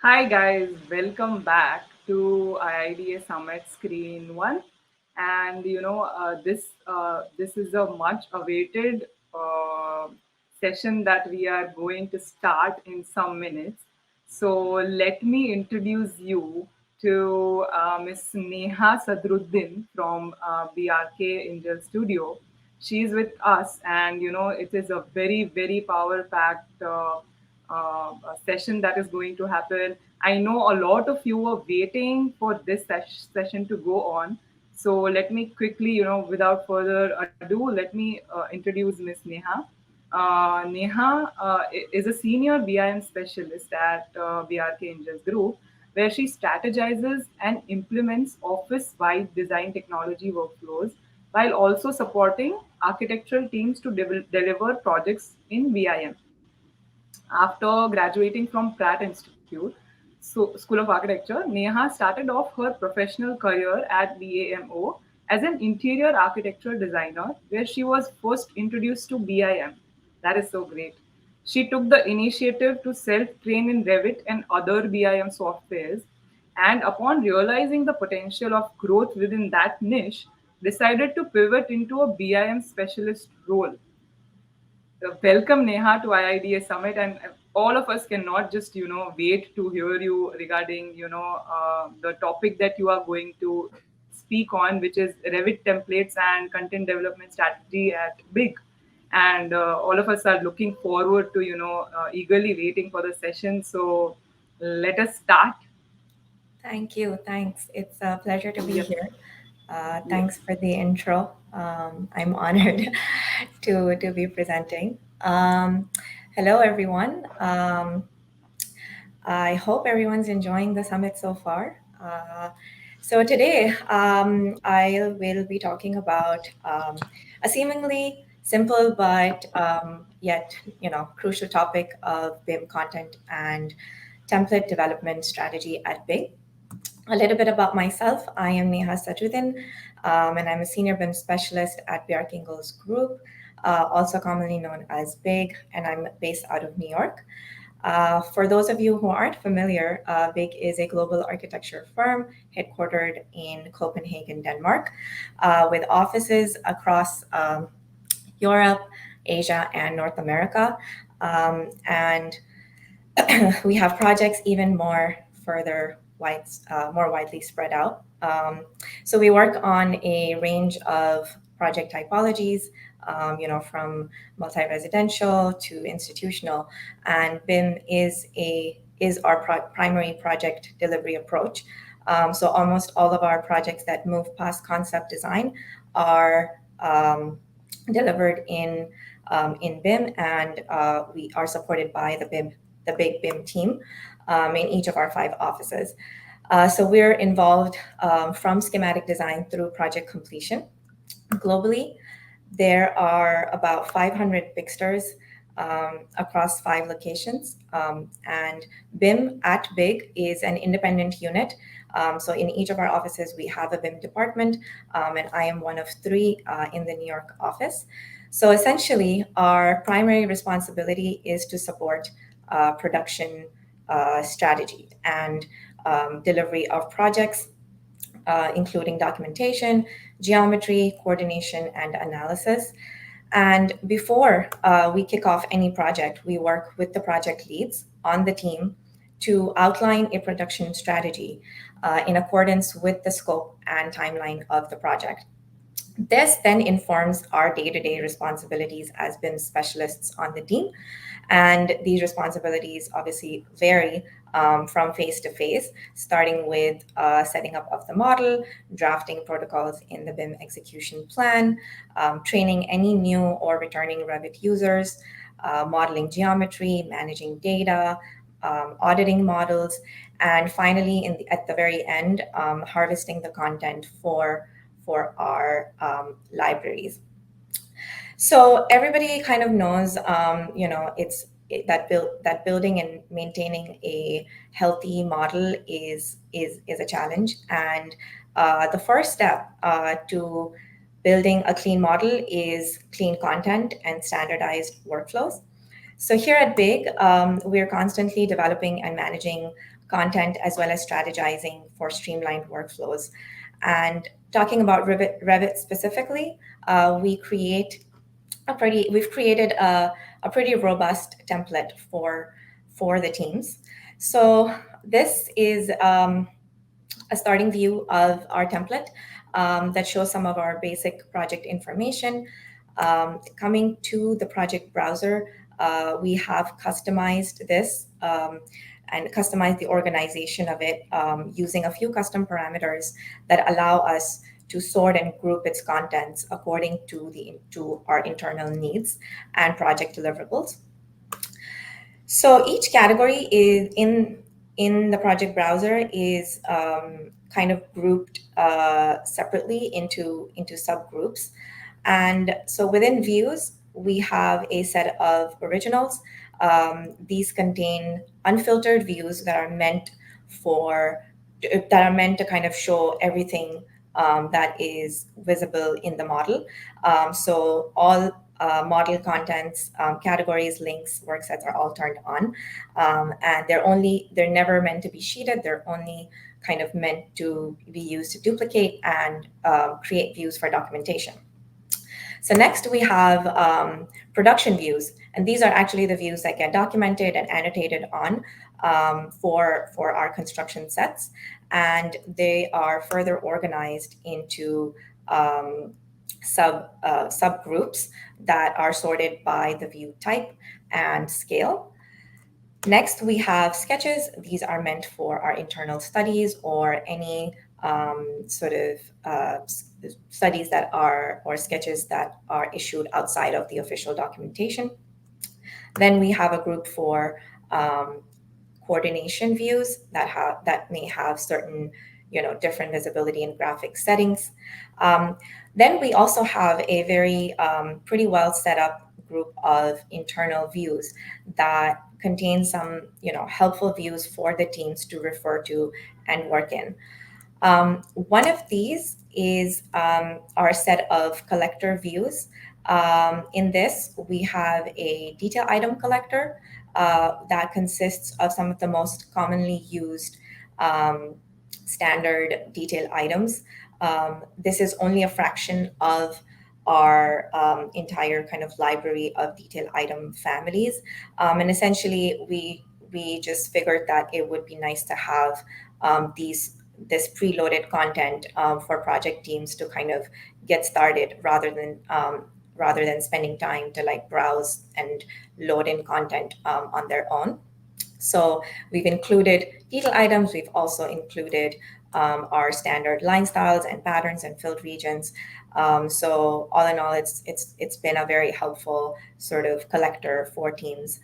Hi guys, welcome back to IIDA Summit Screen One, and this is a much awaited session that we are going to start in some minutes. So let me introduce you to Miss Neha Sadruddin from Bjarke Ingels Studio. She's with us, and it is a very power packed. Session that is going to happen. I know a lot of you were waiting for this session to go on. So let me quickly, without further ado, let me introduce Miss Neha. Neha is a senior BIM specialist at Bjarke Ingels Group, where she strategizes and implements office-wide design technology workflows while also supporting architectural teams to deliver projects in BIM. After graduating from Pratt Institute, School of Architecture, Neha started off her professional career at BAMO as an interior architecture designer, where she was first introduced to BIM. That is so great. She took the initiative to self train in Revit and other BIM softwares, and upon realizing the potential of growth within that niche, decided to pivot into a BIM specialist role. Welcome Neha to IIDA Summit, and all of us cannot just wait to hear you regarding the topic that you are going to speak on, which is Revit templates and content development strategy at Big. And all of us are looking forward to eagerly waiting for the session. So let us start. Thank you. Thanks. It's a pleasure to be Yep. here. Yes. Thanks for the intro. I'm honored to be presenting. Hello, everyone. I hope everyone's enjoying the summit so far. So today, I will be talking about a seemingly simple but yet crucial topic of BIM content and template development strategy at BIG. A little bit about myself. I am Neha Sadruddin, and I'm a Senior BIM Specialist at Bjarke Ingels Group, also commonly known as BIG, and I'm based out of New York. For those of you who aren't familiar, BIG is a global architecture firm headquartered in Copenhagen, Denmark, with offices across Europe, Asia, and North America. And we have projects even more widely spread out. So we work on a range of project typologies, from multi-residential to institutional, and BIM is our primary project delivery approach. So almost all of our projects that move past concept design are delivered in BIM, and we are supported by the big BIM team in each of our 5 offices. So we're involved from schematic design through project completion. Globally, there are about 500 fixtures across 5 locations. And BIM at BIG is an independent unit. So in each of our offices, we have a BIM department, and I am one of 3 in the New York office. So essentially, our primary responsibility is to support production strategy and delivery of projects, including documentation, geometry, coordination, and analysis. And before we kick off any project, we work with the project leads on the team to outline a production strategy in accordance with the scope and timeline of the project. This then informs our day-to-day responsibilities as BIM specialists on the team. And these responsibilities obviously vary from phase to phase, starting with setting up of the model, drafting protocols in the BIM execution plan, training any new or returning Revit users, modeling geometry, managing data, auditing models, and finally, at the very end, harvesting the content for our libraries. So everybody kind of knows, that building and maintaining a healthy model is a challenge, and the first step to building a clean model is clean content and standardized workflows. So here at Big, we're constantly developing and managing content, as well as strategizing for streamlined workflows. And talking about Revit specifically, we've created a pretty robust template for the teams. So this is a starting view of our template that shows some of our basic project information. Coming to the project browser, we have customized this and customized the organization of it using a few custom parameters that allow us to sort and group its contents according to our internal needs and project deliverables. So each category is in the project browser is kind of grouped separately into subgroups. And so within views, we have a set of originals. These contain unfiltered views for that are meant to kind of show everything that is visible in the model. So all model contents, categories, links, work sets are all turned on, and they're never meant to be sheeted. They're only kind of meant to be used to duplicate and create views for documentation. So next we have production views, and these are actually the views that get documented and annotated on for our construction sets, and they are further organized into subgroups that are sorted by the view type and scale. Next, we have sketches. These are meant for our internal studies or any sort of studies that are, or sketches that are issued outside of the official documentation. Then we have a group for coordination views that may have certain, different visibility and graphic settings. Then we also have a very pretty well set up group of internal views that contain some, helpful views for the teams to refer to and work in. One of these is our set of collector views. In this, we have a detail item collector that consists of some of the most commonly used standard detail items. This is only a fraction of our entire kind of library of detail item families. And essentially, we just figured that it would be nice to have this preloaded content for project teams to kind of get started rather than spending time to like browse and load in content on their own. So we've included detail items. We've also included our standard line styles and patterns and filled regions. So all in all, it's been a very helpful sort of collector for teams.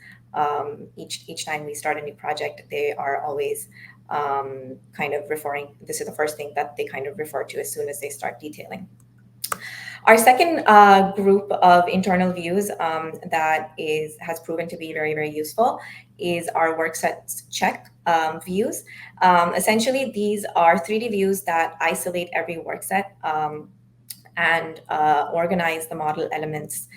Each time we start a new project, they are always kind of referring. This is the first thing that they kind of refer to as soon as they start detailing. Our second group of internal views that has proven to be very, very useful is our work sets check views. Essentially, these are 3D views that isolate every work set and organize the model elements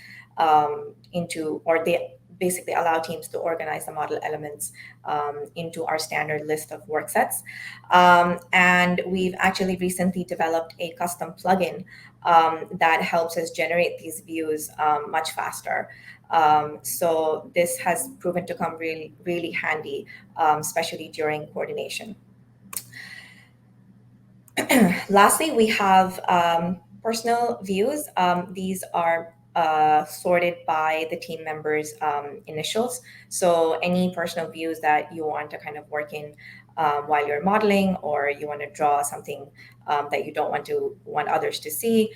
into, or they basically allow teams to organize the model elements into our standard list of work sets. And we've actually recently developed a custom plugin that helps us generate these views much faster. So this has proven to come really, really handy, especially during coordination. Lastly, we have personal views. These are sorted by the team members' initials. So any personal views that you want to kind of work in while you're modeling, or you want to draw something that you don't want others to see,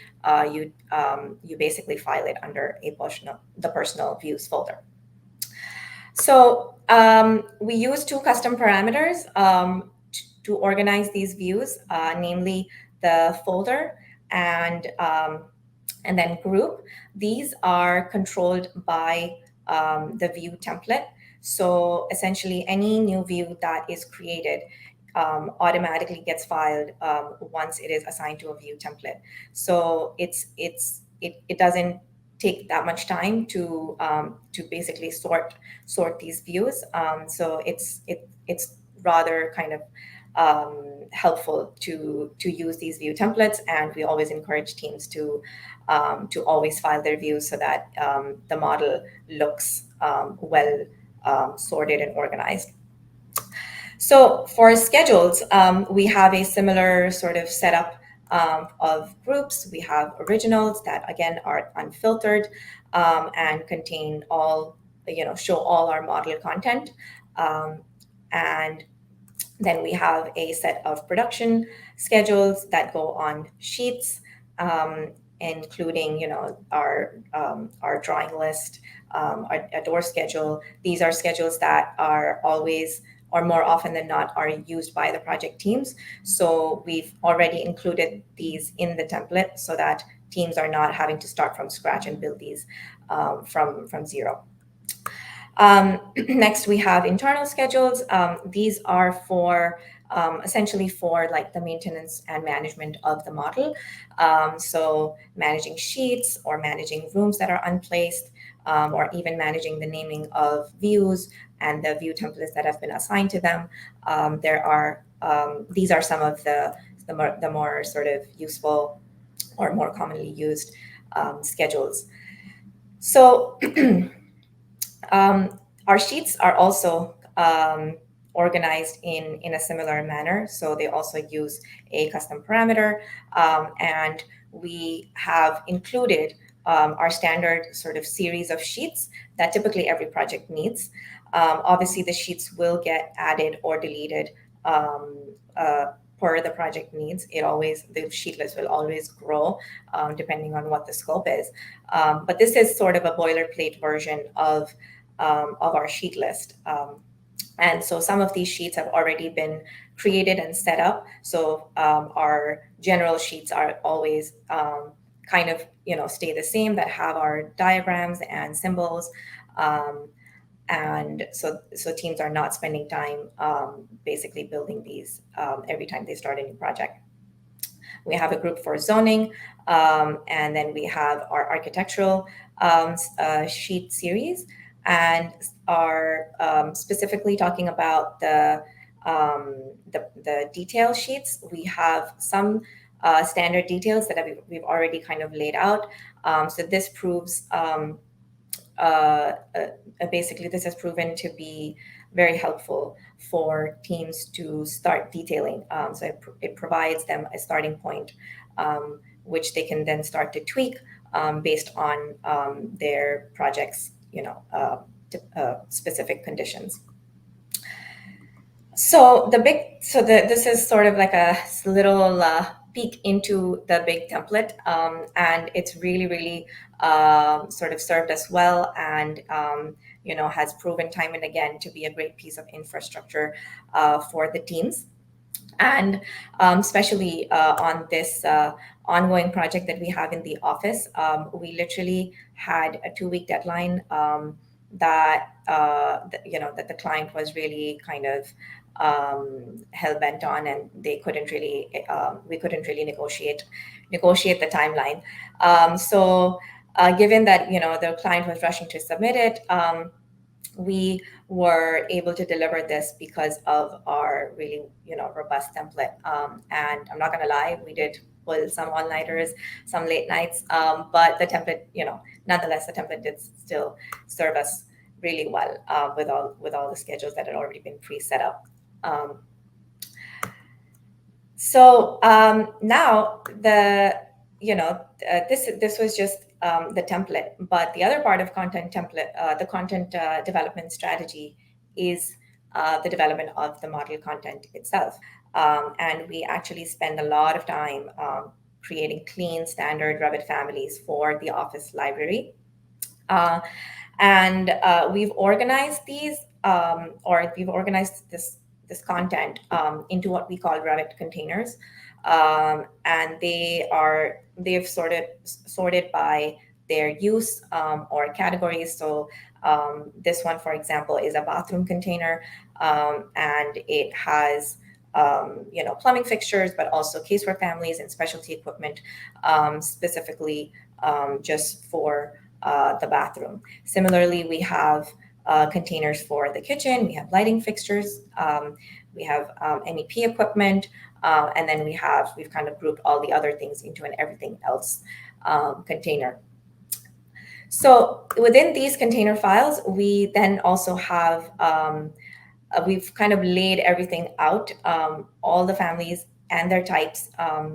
you basically file it under the personal views folder. So we use two custom parameters to organize these views, namely the folder and then group. These are controlled by the view template. So essentially, any new view that is created automatically gets filed once it is assigned to a view template. So it doesn't take that much time to basically sort these views. So it's rather kind of helpful to use these view templates, and we always encourage teams to always file their views so that the model looks well sorted and organized. So for schedules, we have a similar sort of setup of groups. We have originals that again are unfiltered and contain all, show all our model content. And then we have a set of production schedules that go on sheets, including, our drawing list, our door schedule. These are schedules that are always, or more often than not, are used by the project teams. So we've already included these in the template so that teams are not having to start from scratch and build these from zero. Next, we have internal schedules. These are for essentially for like the maintenance and management of the model. So managing sheets or managing rooms that are unplaced, or even managing the naming of views and the view templates that have been assigned to them. These are some of the more sort of useful or more commonly used schedules. So our sheets are also organized in a similar manner. So they also use a custom parameter, and we have included our standard sort of series of sheets that typically every project needs. Obviously, the sheets will get added or deleted per the project needs. The sheet list will always grow depending on what the scope is. But this is sort of a boilerplate version of our sheet list. And so some of these sheets have already been created and set up. So our general sheets are always kind of, stay the same, that have our diagrams and symbols. And so teams are not spending time basically building these every time they start a new project. We have a group for zoning, and then we have our architectural sheet series, and are specifically talking about the detail sheets. We have some standard details that we've already kind of laid out. So this proves basically this has proven to be very helpful for teams to start detailing. So it provides them a starting point, which they can then start to tweak based on their project's specific conditions. So this is sort of like a little peek into the big template, and it's really sort of served us well, and has proven time and again to be a great piece of infrastructure for the teams. And especially on this ongoing project that we have in the office, we literally had a 2-week deadline that the client was really kind of hell bent on, and we couldn't really negotiate the timeline. So given that the client was rushing to submit it, we were able to deliver this because of our really robust template. And I'm not going to lie, we did pull some all-nighters, some late nights, but the template, nonetheless, the template did still serve us really well with all the schedules that had already been pre-set up. Now this was just the template, but the other part of content template, the content development strategy, is the development of the model content itself. And we actually spend a lot of time creating clean standard Revit families for the office library. And we've organized these, or we've organized this content into what we call Revit Containers. And they've sorted by their use or categories. So this one, for example, is a bathroom container, and it has plumbing fixtures, but also caseware families and specialty equipment, specifically just for the bathroom. Similarly, we have containers for the kitchen. We have lighting fixtures. we have MEP equipment, and then we've kind of grouped all the other things into an everything else container. So within these container files, we then also have we've kind of laid everything out, all the families and their types.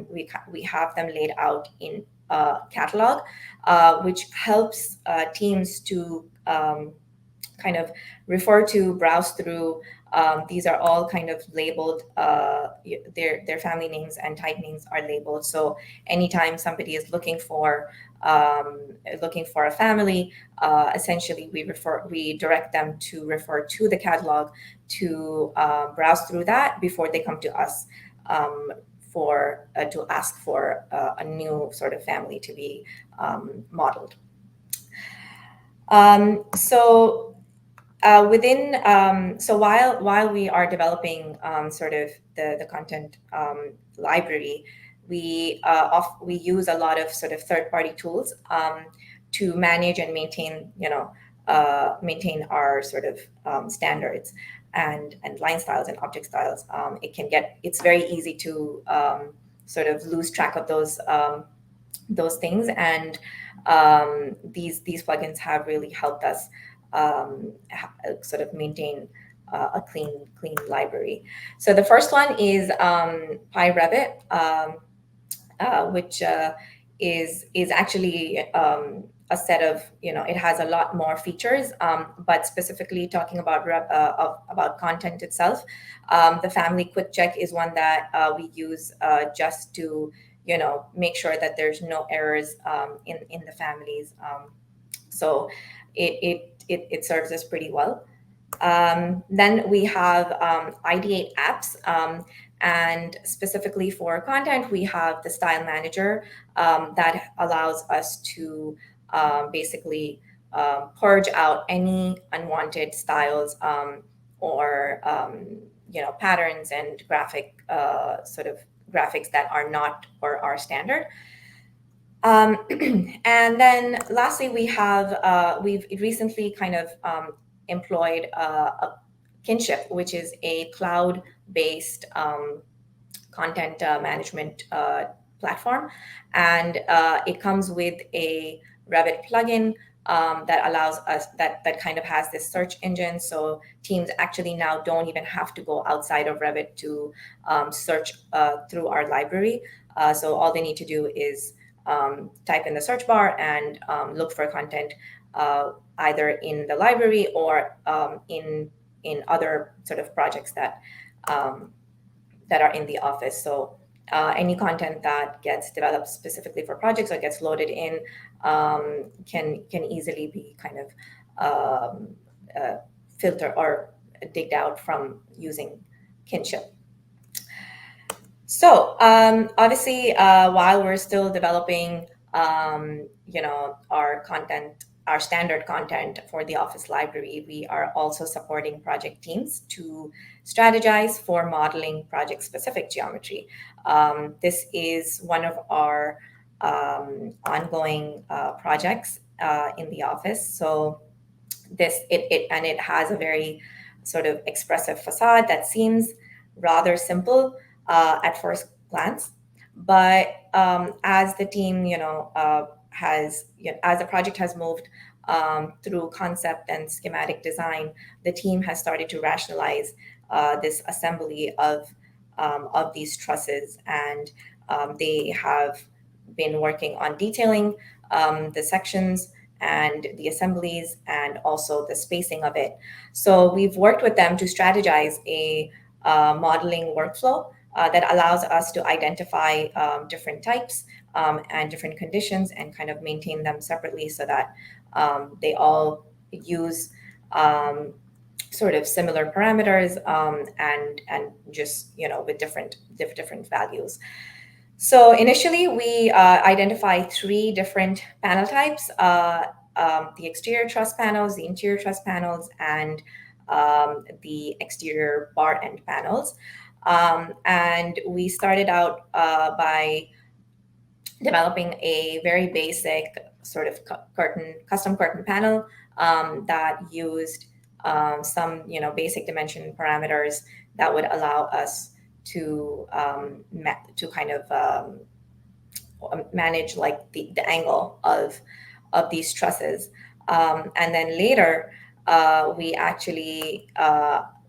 We have them laid out in a catalog, which helps teams to kind of refer to, browse through. These are all kind of labeled. Their family names and type names are labeled. So anytime somebody is looking for a family, essentially we direct them to refer to the catalog to browse through that before they come to us for to ask for a new sort of family to be modeled. So while we are developing sort of the content library, we use a lot of sort of third-party tools to manage and maintain, maintain our sort of standards and line styles and object styles. It's very easy to sort of lose track of those things, and these plugins have really helped us sort of maintain a clean library. So the first one is PyRevit, which is actually a set of, it has a lot more features, but specifically talking about content itself, the family quick check is one that we use just to make sure that there's no errors in the families. So it serves us pretty well. Then we have IIDA apps, and specifically for content, we have the style manager that allows us to basically purge out any unwanted styles or patterns and sort of graphics that are not or are standard. And then lastly, we've recently kind of employed a Kinship, which is a cloud-based content management platform, and it comes with a Revit plugin that allows us that kind of has this search engine. So teams actually now don't even have to go outside of Revit to search through our library. So all they need to do is type in the search bar and look for content either in the library or in other sort of projects that are in the office. So any content that gets developed specifically for projects or gets loaded in can easily be kind of filtered or digged out from using Kinship. So obviously, while we're still developing, our content, our standard content for the Office library, we are also supporting project teams to strategize for modeling project-specific geometry. This is one of our ongoing projects in the Office. So it has a very sort of expressive facade that seems rather simple at first glance, but as the team, as the project has moved through concept and schematic design, the team has started to rationalize this assembly of these trusses, and they have been working on detailing the sections and the assemblies and also the spacing of it. So we've worked with them to strategize a modeling workflow that allows us to identify different types and different conditions and kind of maintain them separately so that they all use sort of similar parameters and just with different values. So initially we identified 3 different panel types: the exterior truss panels, the interior truss panels, and the exterior bar end panels. And we started out by developing a very basic sort of custom curtain panel that used some basic dimension parameters that would allow us to to kind of manage like the angle of these trusses. And then later, we actually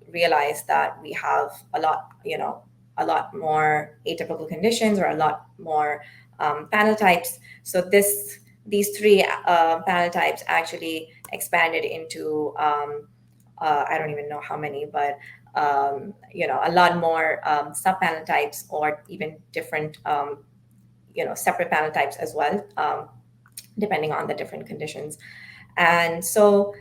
realized that we have a lot, a lot more atypical conditions or a lot more panel types. So these three panel types actually expanded into I don't even know how many, but a lot more sub panel types or even different separate panel types as well, depending on the different conditions. And so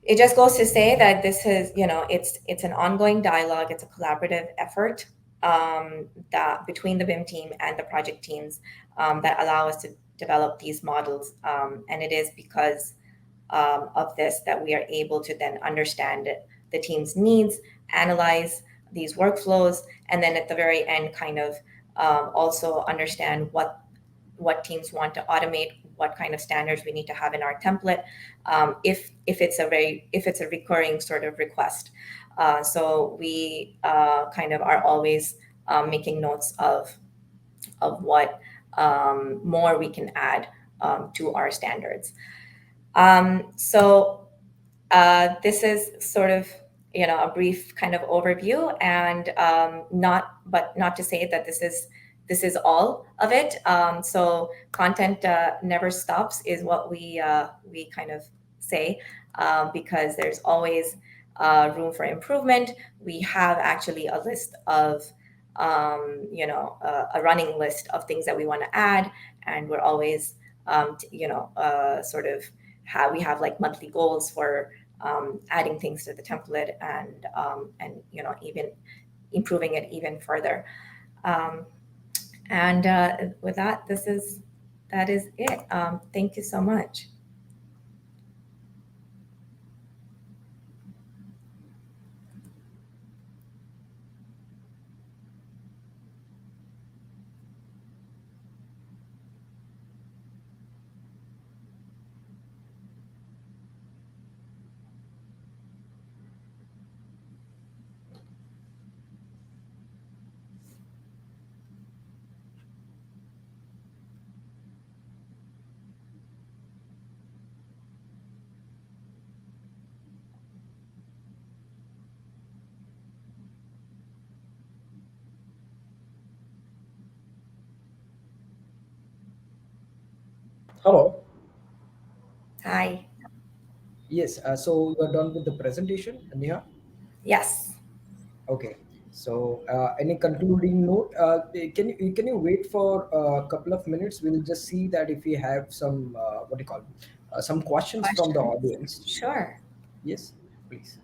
it just goes to say that this is, it's an ongoing dialogue. It's a collaborative effort, that between the BIM team and the project teams, that allow us to develop these models. And it is because of this that we are able to then understand the team's needs, analyze these workflows, and then at the very end, kind of also understand what teams want to automate, what kind of standards we need to have in our template, if it's a recurring sort of request. So we kind of are always making notes of what more we can add to our standards. So this is sort of a brief kind of overview, and not to say that this is all of it. So content never stops is what we kind of say, because there's always room for improvement. We have actually a list of a running list of things that we want to add, and we're always sort of we have like monthly goals for adding things to the template, and even improving it even further. Um, and with that, that is it. Thank you so much. Hello. Hi. Yes. So you're done with the presentation, Neha? Yes. Okay. So any concluding note? Can you wait for a couple of minutes? We'll just see that if we have some what do you call some questions from the Questions? audience. Sure. Yes, please.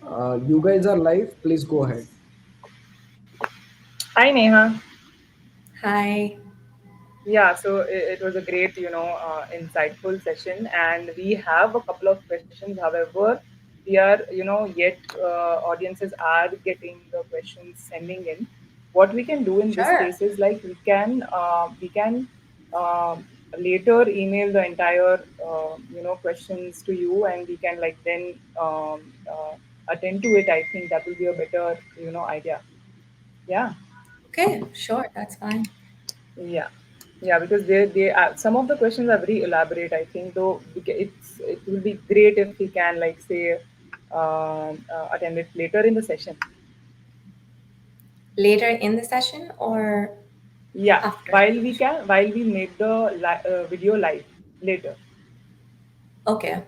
You guys are live. Please go ahead. Hi, Neha. Hi. Yeah, so it was a great, insightful session, and we have a couple of questions. However, we are, yet audiences are getting the questions sending in. What we can do in this Sure. case is like we can later email the entire questions to you, and we can like then attend to it. I think that will be a better idea. Yeah. Okay, sure, that's fine. Yeah, yeah, because they some of the questions are very elaborate. I think though it will be great if we can like say attend it later in the session. Later in the session or Yeah, after the session? while we make the video live later. Okay.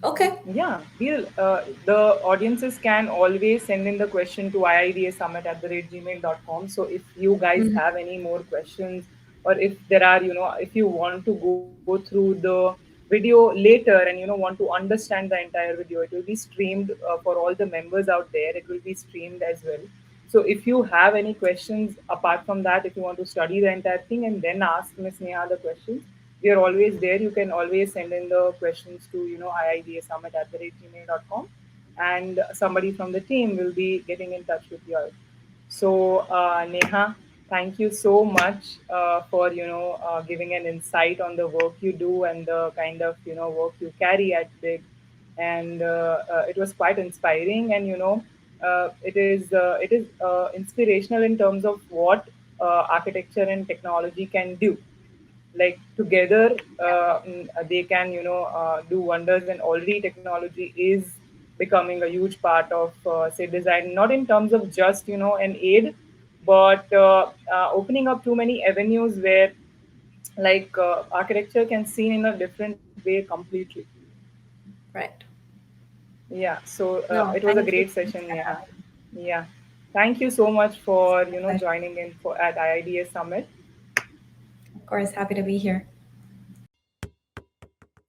Okay. Yeah, the audiences can always send in the question to iidasummit@gmail.com. So if you guys Mhm. have any more questions, or if there are, if you want to go through the video later and want to understand the entire video, it will be streamed for all the members out there. It will be streamed as well. So if you have any questions apart from that, if you want to study the entire thing and then ask Miss Neha the questions, we are always there. You can always send in the questions to iidasummit@gmail.com, and somebody from the team will be getting in touch with you all. So Neha, thank you so much for giving an insight on the work you do and the kind of work you carry at Big, and it was quite inspiring, and it is inspirational in terms of what architecture and technology can do. Like together they can do wonders, and already technology is becoming a huge part of say design, not in terms of just an aid, but opening up too many avenues where like architecture can seen in a different way completely. Right. Yeah, so No, it was a thank you great so much session, for yeah. having me. Yeah, thank you so much It's for my pleasure. joining in for at IIDA Summit. Of course, happy to be here.